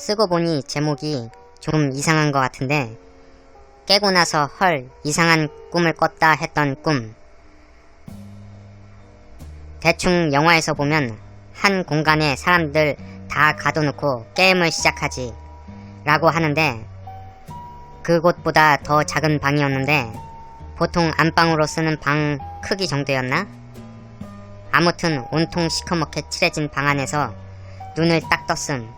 쓰고 보니 제목이 좀 이상한 것 같은데, 깨고 나서 헐 이상한 꿈을 꿨다 했던 꿈. 대충 영화에서 보면 한 공간에 사람들 다 가둬놓고 게임을 시작하지 라고 하는데, 그곳보다 더 작은 방이었는데 보통 안방으로 쓰는 방 크기 정도였나? 아무튼 온통 시커멓게 칠해진 방 안에서 눈을 딱 떴음.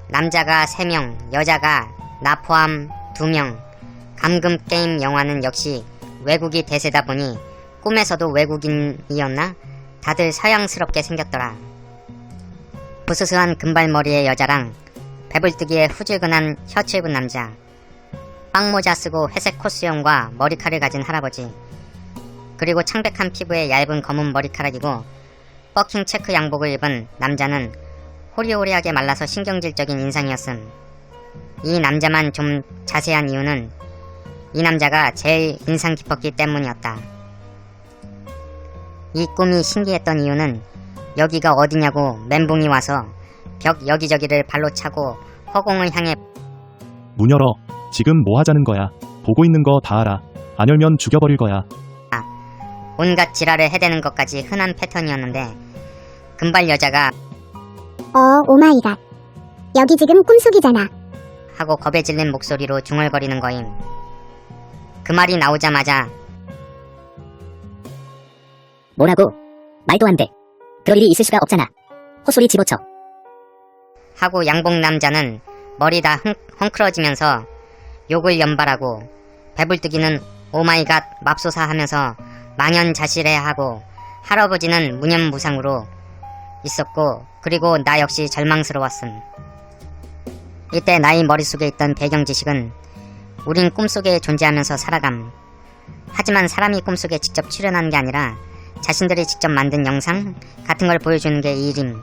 남자가 3명, 여자가 나 포함 2명. 감금 게임 영화는 역시 외국이 대세다 보니 꿈에서도 외국인이었나? 다들 서양스럽게 생겼더라. 부스스한 금발머리의 여자랑 배불뜨기에 후질근한 셔츠 입은 남자, 빵모자 쓰고 회색 코스형과 머리칼을 가진 할아버지, 그리고 창백한 피부에 얇은 검은 머리카락이고 버킹 체크 양복을 입은 남자는 호리호리하게 말라서 신경질적인 인상이었음. 이 남자만 좀 자세한 이유는 이 남자가 제일 인상 깊었기 때문이었다. 이 꿈이 신기했던 이유는 여기가 어디냐고 멘붕이 와서 벽 여기저기를 발로 차고 허공을 향해 문 열어. 지금 뭐 하자는 거야. 보고 있는 거 다 알아. 안 열면 죽여버릴 거야. 온갖 지랄을 해대는 것까지 흔한 패턴이었는데, 금발 여자가 오마이갓. 여기 지금 꿈속이잖아. 하고 겁에 질린 목소리로 중얼거리는 거임. 그 말이 나오자마자 뭐라고? 말도 안 돼. 그럴 일이 있을 수가 없잖아. 헛소리 집어쳐. 하고 양복 남자는 머리 다 헝클어지면서 욕을 연발하고, 배불뜨기는 오마이갓 맙소사 하면서 망연자실해하고, 할아버지는 무념무상으로 있었고, 그리고 나 역시 절망스러웠음. 이때 나의 머릿속에 있던 배경지식은 우린 꿈속에 존재하면서 살아감. 하지만 사람이 꿈속에 직접 출연하는 게 아니라 자신들이 직접 만든 영상 같은 걸 보여주는 게 이 일임.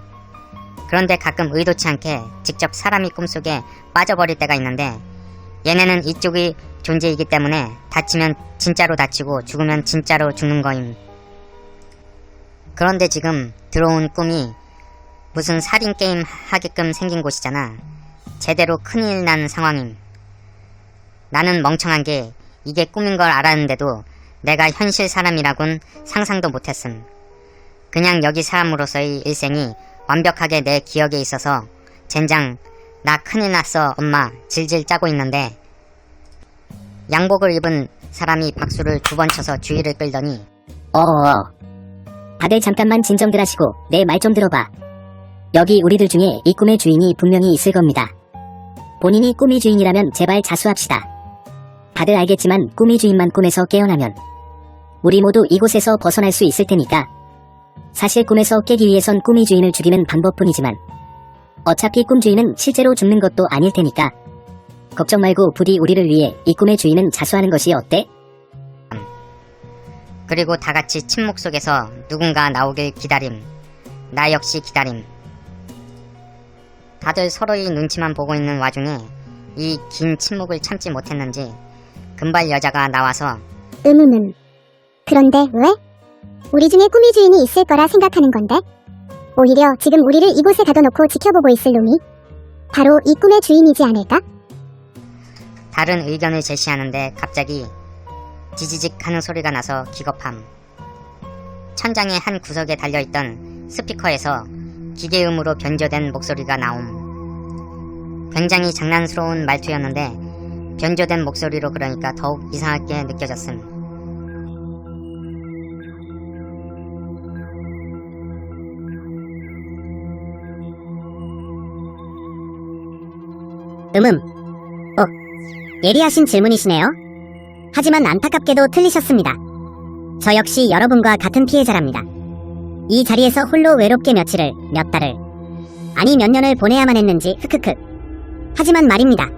그런데 가끔 의도치 않게 직접 사람이 꿈속에 빠져버릴 때가 있는데, 얘네는 이쪽의 존재이기 때문에 다치면 진짜로 다치고 죽으면 진짜로 죽는 거임. 그런데 지금 들어온 꿈이 무슨 살인게임 하게끔 생긴 곳이잖아. 제대로 큰일 난 상황임. 나는 멍청한 게 이게 꿈인 걸 알았는데도 내가 현실 사람이라곤 상상도 못했음. 그냥 여기 사람으로서의 일생이 완벽하게 내 기억에 있어서 젠장 나 큰일 났어 엄마 질질 짜고 있는데, 양복을 입은 사람이 박수를 2번 쳐서 주의를 끌더니 다들 잠깐만 진정들 하시고 내 말 좀 들어봐. 여기 우리들 중에 이 꿈의 주인이 분명히 있을 겁니다. 본인이 꿈의 주인이라면 제발 자수합시다. 다들 알겠지만 꿈의 주인만 꿈에서 깨어나면 우리 모두 이곳에서 벗어날 수 있을 테니까. 사실 꿈에서 깨기 위해선 꿈의 주인을 죽이는 방법뿐이지만 어차피 꿈 주인은 실제로 죽는 것도 아닐 테니까 걱정 말고 부디 우리를 위해 이 꿈의 주인은 자수하는 것이 어때? 그리고 다같이 침묵 속에서 누군가 나오길 기다림. 나 역시 기다림. 다들 서로의 눈치만 보고 있는 와중에 이 긴 침묵을 참지 못했는지 금발 여자가 나와서 그런데 왜? 우리 중에 꿈의 주인이 있을 거라 생각하는 건데? 오히려 지금 우리를 이곳에 가둬놓고 지켜보고 있을 놈이 바로 이 꿈의 주인이지 않을까? 다른 의견을 제시하는데 갑자기 지지직 하는 소리가 나서 기겁함. 천장의 한 구석에 달려있던 스피커에서 기계음으로 변조된 목소리가 나옴. 굉장히 장난스러운 말투였는데 변조된 목소리로 그러니까 더욱 이상하게 느껴졌음. 예리하신 질문이시네요. 하지만 안타깝게도 틀리셨습니다. 저 역시 여러분과 같은 피해자랍니다. 이 자리에서 홀로 외롭게 며칠을, 몇 달을, 아니 몇 년을 보내야만 했는지 흑흑흑. 하지만 말입니다.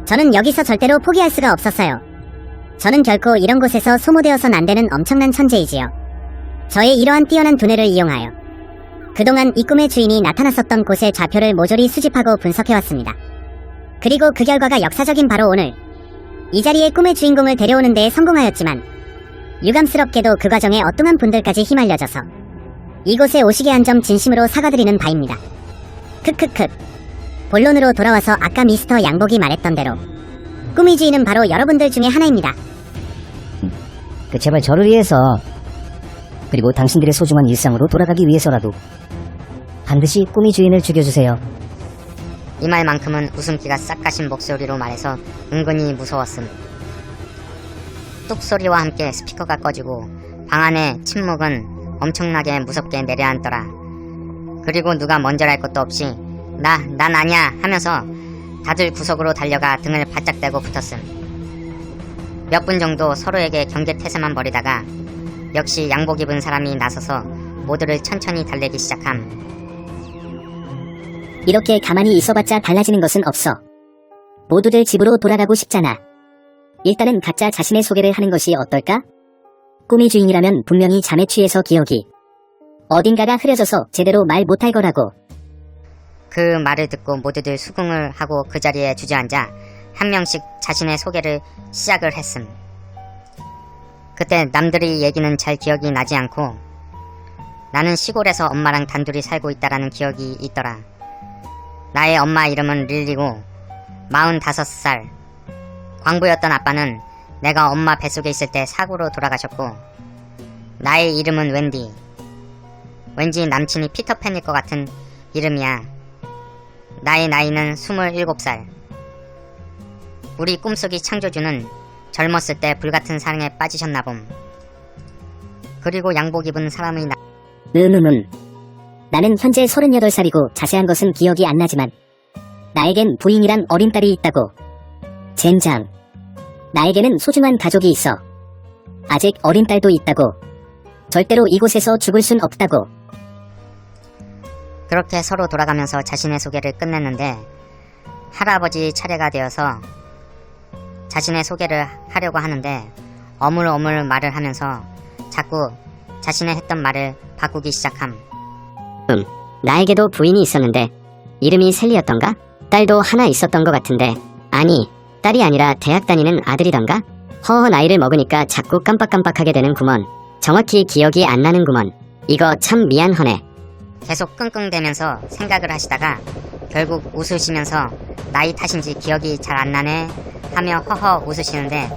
저는 여기서 절대로 포기할 수가 없었어요. 저는 결코 이런 곳에서 소모되어선 안 되는 엄청난 천재이지요. 저의 이러한 뛰어난 두뇌를 이용하여 그동안 이 꿈의 주인이 나타났었던 곳의 좌표를 모조리 수집하고 분석해왔습니다. 그리고 그 결과가 역사적인 바로 오늘 이 자리에 꿈의 주인공을 데려오는 데에 성공하였지만, 유감스럽게도 그 과정에 엉뚱한 분들까지 휘말려져서 이곳에 오시게 한 점 진심으로 사과드리는 바입니다. 크크크. 본론으로 돌아와서 아까 미스터 양복이 말했던 대로 꾸미 주인은 바로 여러분들 중에 하나입니다. 제발 저를 위해서, 그리고 당신들의 소중한 일상으로 돌아가기 위해서라도 반드시 꾸미 주인을 죽여주세요. 이 말만큼은 웃음기가 싹 가신 목소리로 말해서 은근히 무서웠음. 뚝소리와 함께 스피커가 꺼지고 방 안의 침묵은 엄청나게 무섭게 내려앉더라. 그리고 누가 먼저랄 것도 없이 난 아니야 하면서 다들 구석으로 달려가 등을 바짝 대고 붙었음. 몇 분 정도 서로에게 경계태세만 벌이다가 역시 양복 입은 사람이 나서서 모두를 천천히 달래기 시작함. 이렇게 가만히 있어봤자 달라지는 것은 없어. 모두들 집으로 돌아가고 싶잖아. 일단은 각자 자신의 소개를 하는 것이 어떨까? 꾸미 주인이라면 분명히 잠에 취해서 기억이 어딘가가 흐려져서 제대로 말 못할 거라고. 그 말을 듣고 모두들 수긍을 하고 그 자리에 주저앉아 한 명씩 자신의 소개를 시작을 했음. 그때 남들이 얘기는 잘 기억이 나지 않고 나는 시골에서 엄마랑 단둘이 살고 있다라는 기억이 있더라. 나의 엄마 이름은 릴리고 45살. 광부였던 아빠는 내가 엄마 뱃속에 있을 때 사고로 돌아가셨고 나의 이름은 웬디. 왠지 남친이 피터팬일 것 같은 이름이야. 나의 나이는 27살. 우리 꿈속이 창조주는 젊었을 때 불같은 사랑에 빠지셨나봄. 그리고 양복 입은 사람의 나는 현재 38살이고 자세한 것은 기억이 안 나지만 나에겐 부인이란 어린 딸이 있다고. 젠장. 나에게는 소중한 가족이 있어. 아직 어린 딸도 있다고. 절대로 이곳에서 죽을 순 없다고. 그렇게 서로 돌아가면서 자신의 소개를 끝냈는데 할아버지 차례가 되어서 자신의 소개를 하려고 하는데 어물어물 말을 하면서 자꾸 자신의 했던 말을 바꾸기 시작함. 나에게도 부인이 있었는데 이름이 셀리였던가? 딸도 하나 있었던 것 같은데, 아니, 딸이 아니라 대학 다니는 아들이던가? 허허, 나이를 먹으니까 자꾸 깜빡깜빡하게 되는구먼. 정확히 기억이 안 나는구먼. 이거 참 미안하네. 계속 끙끙대면서 생각을 하시다가 결국 웃으시면서 나이 탓인지 기억이 잘 안 나네 하며 허허 웃으시는데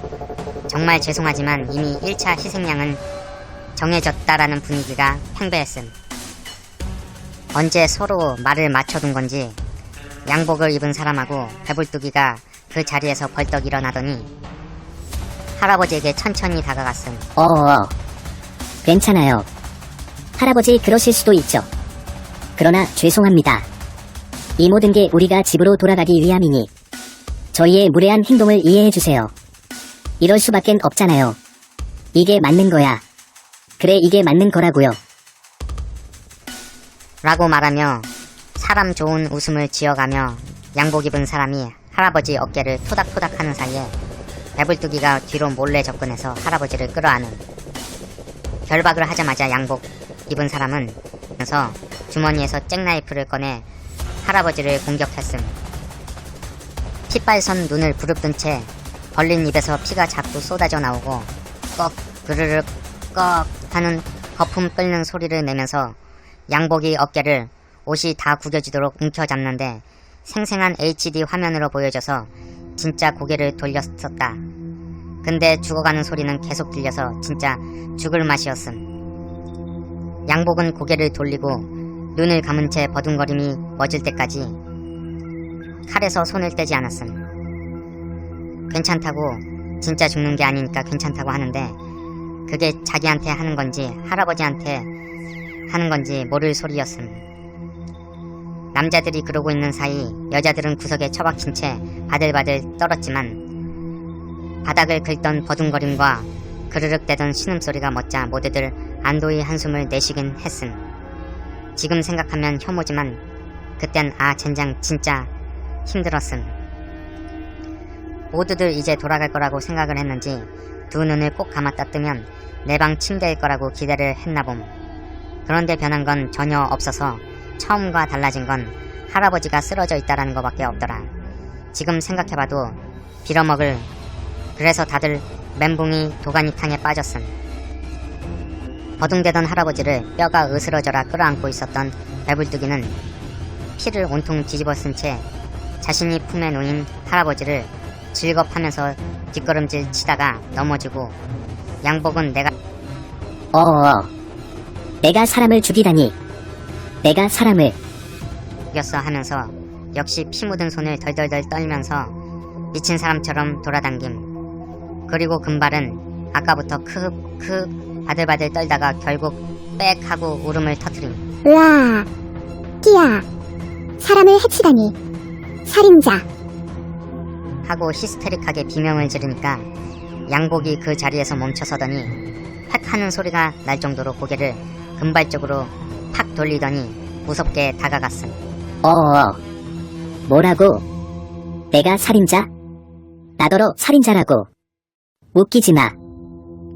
정말 죄송하지만 이미 1차 희생양은 정해졌다라는 분위기가 팽배했음. 언제 서로 말을 맞춰둔 건지 양복을 입은 사람하고 배불뚝이가 그 자리에서 벌떡 일어나더니 할아버지에게 천천히 다가갔음. 괜찮아요. 할아버지 그러실 수도 있죠. 그러나 죄송합니다. 이 모든 게 우리가 집으로 돌아가기 위함이니 저희의 무례한 행동을 이해해주세요. 이럴 수밖엔 없잖아요. 이게 맞는 거야. 그래, 이게 맞는 거라고요. 라고 말하며 사람 좋은 웃음을 지어가며 양복 입은 사람이 할아버지 어깨를 토닥토닥 하는 사이에 배불뚝이가 뒤로 몰래 접근해서 할아버지를 끌어안음. 결박을 하자마자 양복 입은 사람은 그래서 주머니에서 잭나이프를 꺼내 할아버지를 공격했음. 핏발선 눈을 부릅뜬 채 벌린 입에서 피가 자꾸 쏟아져 나오고 꺽 그르륵 꺽 하는 거품 끓는 소리를 내면서 양복이 어깨를 옷이 다 구겨지도록 움켜잡는데 생생한 HD 화면으로 보여져서 진짜 고개를 돌렸었다. 근데 죽어가는 소리는 계속 들려서 진짜 죽을 맛이었음. 양복은 고개를 돌리고 눈을 감은 채 버둥거림이 멎을 때까지 칼에서 손을 떼지 않았음. 괜찮다고, 진짜 죽는 게 아니니까 괜찮다고 하는데 그게 자기한테 하는 건지 할아버지한테 하는 건지 모를 소리였음. 남자들이 그러고 있는 사이 여자들은 구석에 처박힌 채 바들바들 떨었지만 바닥을 긁던 버둥거림과 그르륵대던 신음소리가 멎자 모두들 안도의 한숨을 내쉬긴 했음. 지금 생각하면 혐오지만 그땐 젠장 진짜 힘들었음. 모두들 이제 돌아갈 거라고 생각을 했는지 두 눈을 꼭 감았다 뜨면 내 방 침대일 거라고 기대를 했나봄. 그런데 변한 건 전혀 없어서 처음과 달라진 건 할아버지가 쓰러져 있다라는 것밖에 없더라. 지금 생각해봐도 빌어먹을. 그래서 다들 멘붕이 도가니탕에 빠졌음. 버둥대던 할아버지를 뼈가 으스러져라 끌어안고 있었던 배불뚝이는 피를 온통 뒤집어 쓴 채 자신이 품에 놓인 할아버지를 즐겁하면서 뒷걸음질 치다가 넘어지고 양복은 내가 내가 사람을 죽이다니. 내가 사람을. 죽였어 하면서 역시 피 묻은 손을 덜덜덜 떨면서 미친 사람처럼 돌아당김. 그리고 금발은 아까부터 크흡 바들바들 떨다가 결국 빽 하고 울음을 터뜨림. 으아, 끼야. 사람을 해치다니. 살인자. 하고 히스테릭하게 비명을 지르니까 양복이 그 자리에서 멈춰서더니 팩 하는 소리가 날 정도로 고개를 금발 쪽으로 팍 돌리더니 무섭게 다가갔음. 뭐라고? 내가 살인자? 나더러 살인자라고. 웃기지 마.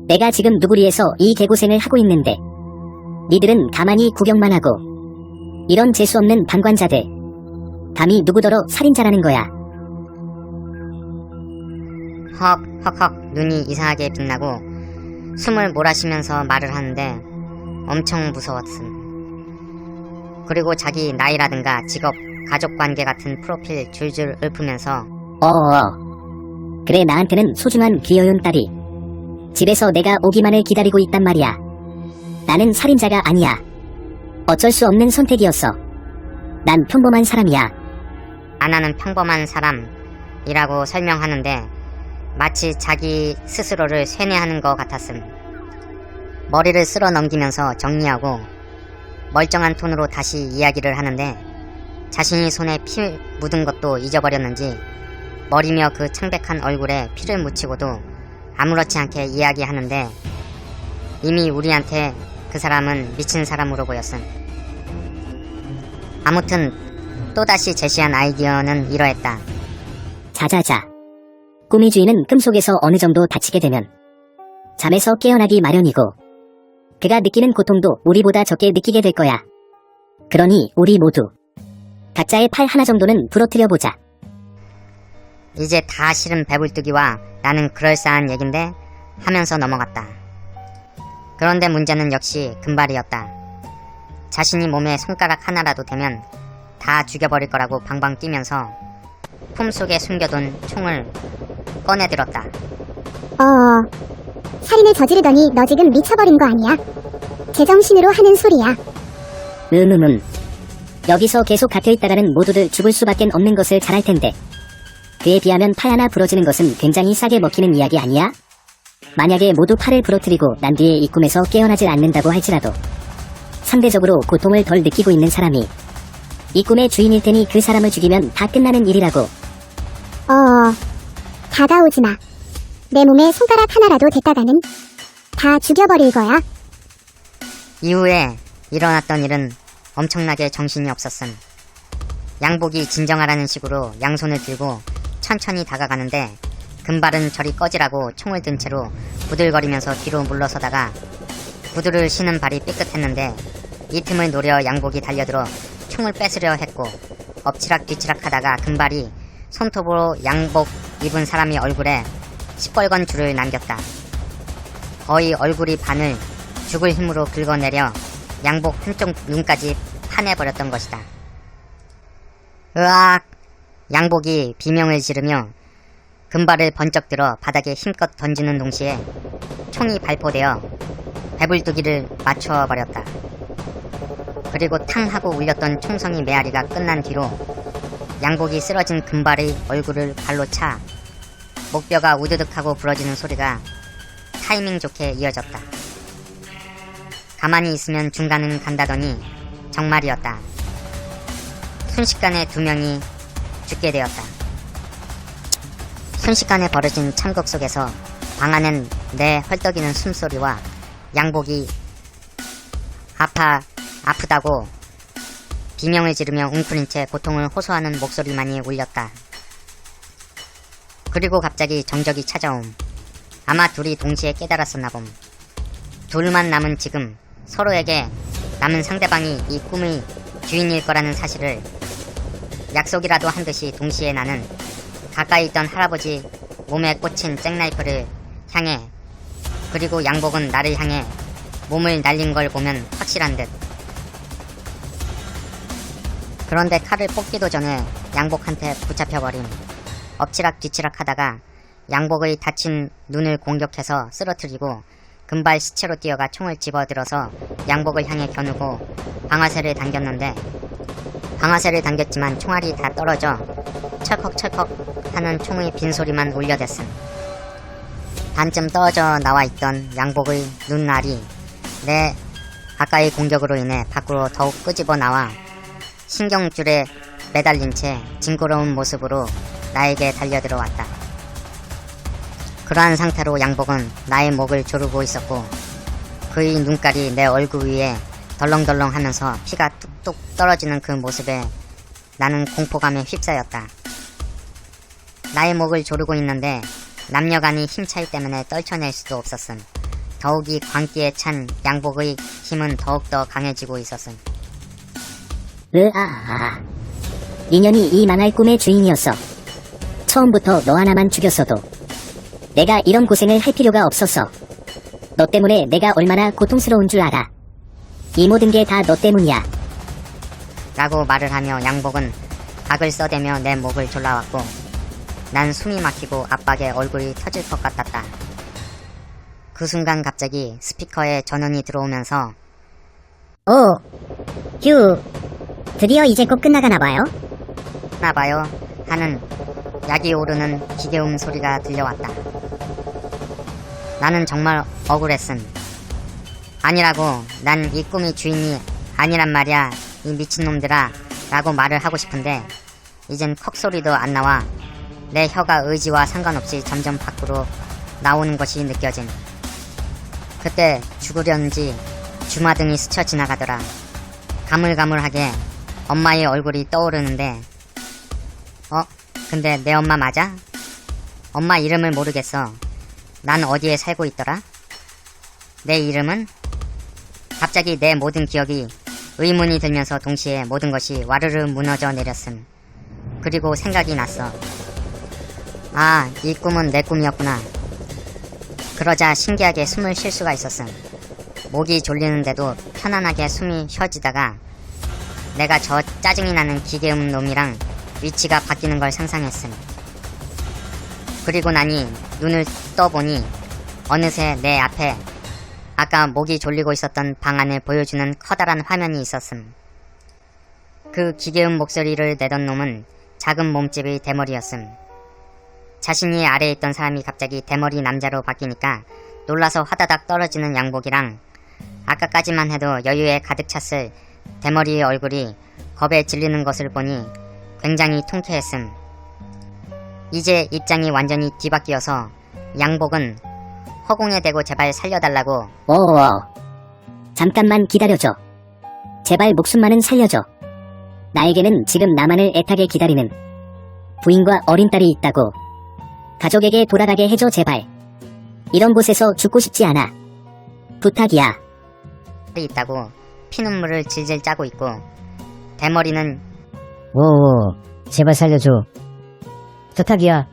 내가 지금 누구리에서 이 개고생을 하고 있는데 니들은 가만히 구경만 하고. 이런 재수없는 방관자들. 감히 누구더러 살인자라는 거야. 헉 눈이 이상하게 빛나고 숨을 몰아쉬면서 말을 하는데 엄청 무서웠음. 그리고 자기 나이라든가 직업, 가족관계 같은 프로필 줄줄 읊으면서 그래, 나한테는 소중한 귀여운 딸이 집에서 내가 오기만을 기다리고 있단 말이야. 나는 살인자가 아니야. 어쩔 수 없는 선택이었어. 난 평범한 사람이야. 아나는 평범한 사람이라고 설명하는데 마치 자기 스스로를 쇠뇌하는 것 같았음. 머리를 쓸어 넘기면서 정리하고 멀쩡한 톤으로 다시 이야기를 하는데 자신이 손에 피 묻은 것도 잊어버렸는지 머리며 그 창백한 얼굴에 피를 묻히고도 아무렇지 않게 이야기하는데 이미 우리한테 그 사람은 미친 사람으로 보였음. 아무튼 또다시 제시한 아이디어는 이러했다. 자자자. 꾸미주의는 꿈속에서 어느 정도 다치게 되면 잠에서 깨어나기 마련이고 그가 느끼는 고통도 우리보다 적게 느끼게 될 거야. 그러니 우리 모두 각자의 팔 하나 정도는 부러뜨려 보자. 이제 다 싫은 배불뚝이와 나는 그럴싸한 얘긴데 하면서 넘어갔다. 그런데 문제는 역시 금발이었다. 자신이 몸에 손가락 하나라도 대면 다 죽여버릴 거라고 방방 뛰면서 품속에 숨겨둔 총을 꺼내들었다. 살인을 저지르더니 너 지금 미쳐버린 거 아니야? 제정신으로 하는 소리야. 여기서 계속 갇혀있다가는 모두들 죽을 수밖엔 없는 것을 잘 알 텐데 그에 비하면 팔 하나 부러지는 것은 굉장히 싸게 먹히는 이야기 아니야? 만약에 모두 팔을 부러뜨리고 난 뒤에 이 꿈에서 깨어나질 않는다고 할지라도 상대적으로 고통을 덜 느끼고 있는 사람이 이 꿈의 주인일 테니 그 사람을 죽이면 다 끝나는 일이라고. 다가오지 마. 내 몸에 손가락 하나라도 댔다가는 다 죽여버릴 거야. 이후에 일어났던 일은 엄청나게 정신이 없었음. 양복이 진정하라는 식으로 양손을 들고 천천히 다가가는데 금발은 저리 꺼지라고 총을 든 채로 부들거리면서 뒤로 물러서다가 구두를 신은 발이 삐끗했는데 이 틈을 노려 양복이 달려들어 총을 뺏으려 했고 엎치락 뒤치락 하다가 금발이 손톱으로 양복 입은 사람이 얼굴에 시뻘건 줄을 남겼다. 거의 얼굴이 반을 죽을 힘으로 긁어내려 양복 한쪽 눈까지 파내버렸던 것이다. 으악! 양복이 비명을 지르며 금발을 번쩍 들어 바닥에 힘껏 던지는 동시에 총이 발포되어 배불뚝이를 맞춰버렸다. 그리고 탕 하고 울렸던 총성이 메아리가 끝난 뒤로 양복이 쓰러진 금발의 얼굴을 발로 차 목뼈가 우드득하고 부러지는 소리가 타이밍 좋게 이어졌다. 가만히 있으면 중간은 간다더니 정말이었다. 순식간에 2명이 죽게 되었다. 순식간에 벌어진 참극 속에서 방 안엔 내 헐떡이는 숨소리와 양복이 아프다고 비명을 지르며 웅크린 채 고통을 호소하는 목소리만이 울렸다. 그리고 갑자기 정적이 찾아옴. 아마 둘이 동시에 깨달았었나 봄. 둘만 남은 지금 서로에게 남은 상대방이 이 꿈의 주인일 거라는 사실을 약속이라도 한 듯이 동시에 나는 가까이 있던 할아버지 몸에 꽂힌 잭나이프를 향해 그리고 양복은 나를 향해 몸을 날린 걸 보면 확실한 듯 그런데 칼을 뽑기도 전에 양복한테 붙잡혀버림. 엎치락 뒤치락 하다가 양복의 다친 눈을 공격해서 쓰러뜨리고 금발 시체로 뛰어가 총을 집어들어서 양복을 향해 겨누고 방아쇠를 당겼는데 방아쇠를 당겼지만 총알이 다 떨어져 철컥철컥 하는 총의 빈소리만 울려댔음. 반쯤 떨어져 나와있던 양복의 눈알이 내 아까의 공격으로 인해 밖으로 더욱 끄집어 나와 신경줄에 매달린 채 징그러운 모습으로 나에게 달려들어왔다. 그러한 상태로 양복은 나의 목을 조르고 있었고 그의 눈깔이 내 얼굴 위에 덜렁덜렁 하면서 피가 뚝뚝 떨어지는 그 모습에 나는 공포감에 휩싸였다. 나의 목을 조르고 있는데 남녀간의 힘 차이 때문에 떨쳐낼 수도 없었음. 더욱이 광기에 찬 양복의 힘은 더욱더 강해지고 있었음. 인연이 이 망할 꿈의 주인이었어. 처음부터 너 하나만 죽였어도 내가 이런 고생을 할 필요가 없었어. 너 때문에 내가 얼마나 고통스러운 줄 알아. 이 모든 게 다 너 때문이야. 라고 말을 하며 양복은 악을 써대며 내 목을 졸라왔고 난 숨이 막히고 압박에 얼굴이 터질 것 같았다. 그 순간 갑자기 스피커에 전원이 들어오면서 휴, 드디어 이제 곧 끝나가나봐요. 나봐요 하는 약이 오르는 기계음 소리가 들려왔다. 나는 정말 억울했음. 아니라고, 난 이 꿈이 주인이 아니란 말이야 이 미친놈들아 라고 말을 하고 싶은데 이젠 컥소리도 안 나와 내 혀가 의지와 상관없이 점점 밖으로 나오는 것이 느껴짐. 그때 죽으려는지 주마등이 스쳐 지나가더라. 가물가물하게 엄마의 얼굴이 떠오르는데 근데 내 엄마 맞아? 엄마 이름을 모르겠어. 난 어디에 살고 있더라? 내 이름은? 갑자기 내 모든 기억이 의문이 들면서 동시에 모든 것이 와르르 무너져 내렸음. 그리고 생각이 났어. 아, 이 꿈은 내 꿈이었구나. 그러자 신기하게 숨을 쉴 수가 있었음. 목이 졸리는데도 편안하게 숨이 쉬어지다가 내가 저 짜증이 나는 기계음 놈이랑 위치가 바뀌는 걸 상상했음. 그리고 나니 눈을 떠보니 어느새 내 앞에 아까 목이 졸리고 있었던 방안을 보여주는 커다란 화면이 있었음. 그 기계음 목소리를 내던 놈은 작은 몸집의 대머리였음. 자신이 아래에 있던 사람이 갑자기 대머리 남자로 바뀌니까 놀라서 화다닥 떨어지는 양복이랑 아까까지만 해도 여유에 가득 찼을 대머리의 얼굴이 겁에 질리는 것을 보니 굉장히 통쾌했음. 이제 입장이 완전히 뒤바뀌어서 양복은 허공에 대고 제발 살려달라고 잠깐만 기다려줘. 제발 목숨만은 살려줘. 나에게는 지금 나만을 애타게 기다리는 부인과 어린 딸이 있다고. 가족에게 돌아가게 해줘 제발. 이런 곳에서 죽고 싶지 않아. 부탁이야. 있다고 피눈물을 질질 짜고 있고 대머리는 제발 살려줘. 부탁이야.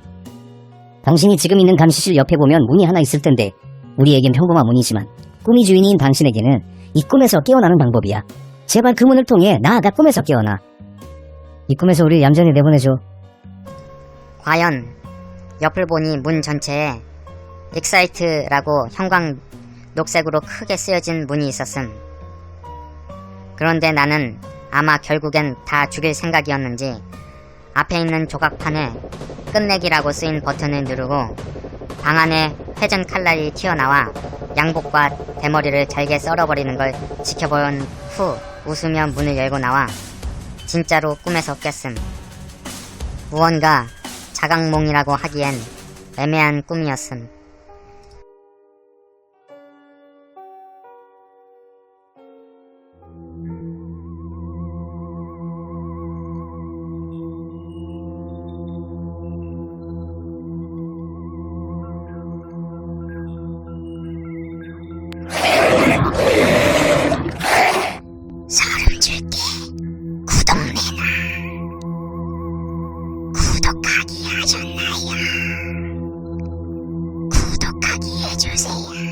당신이 지금 있는 감시실 옆에 보면 문이 하나 있을 텐데 우리에겐 평범한 문이지만 꿈이 주인인 당신에게는 이 꿈에서 깨어나는 방법이야. 제발 그 문을 통해 나아가 꿈에서 깨어나. 이 꿈에서 우리 얌전히 내보내줘. 과연 옆을 보니 문 전체에 익사이트라고 형광 녹색으로 크게 쓰여진 문이 있었음. 그런데 나는 아마 결국엔 다 죽일 생각이었는지 앞에 있는 조각판에 끝내기라고 쓰인 버튼을 누르고 방 안에 회전 칼날이 튀어나와 양복과 대머리를 잘게 썰어버리는 걸 지켜본 후 웃으며 문을 열고 나와 진짜로 꿈에서 깼음. 무언가 자각몽이라고 하기엔 애매한 꿈이었음. 소름 줄게. 구독 내놔. 구독하기 하셨나요? 구독하기 해주세요.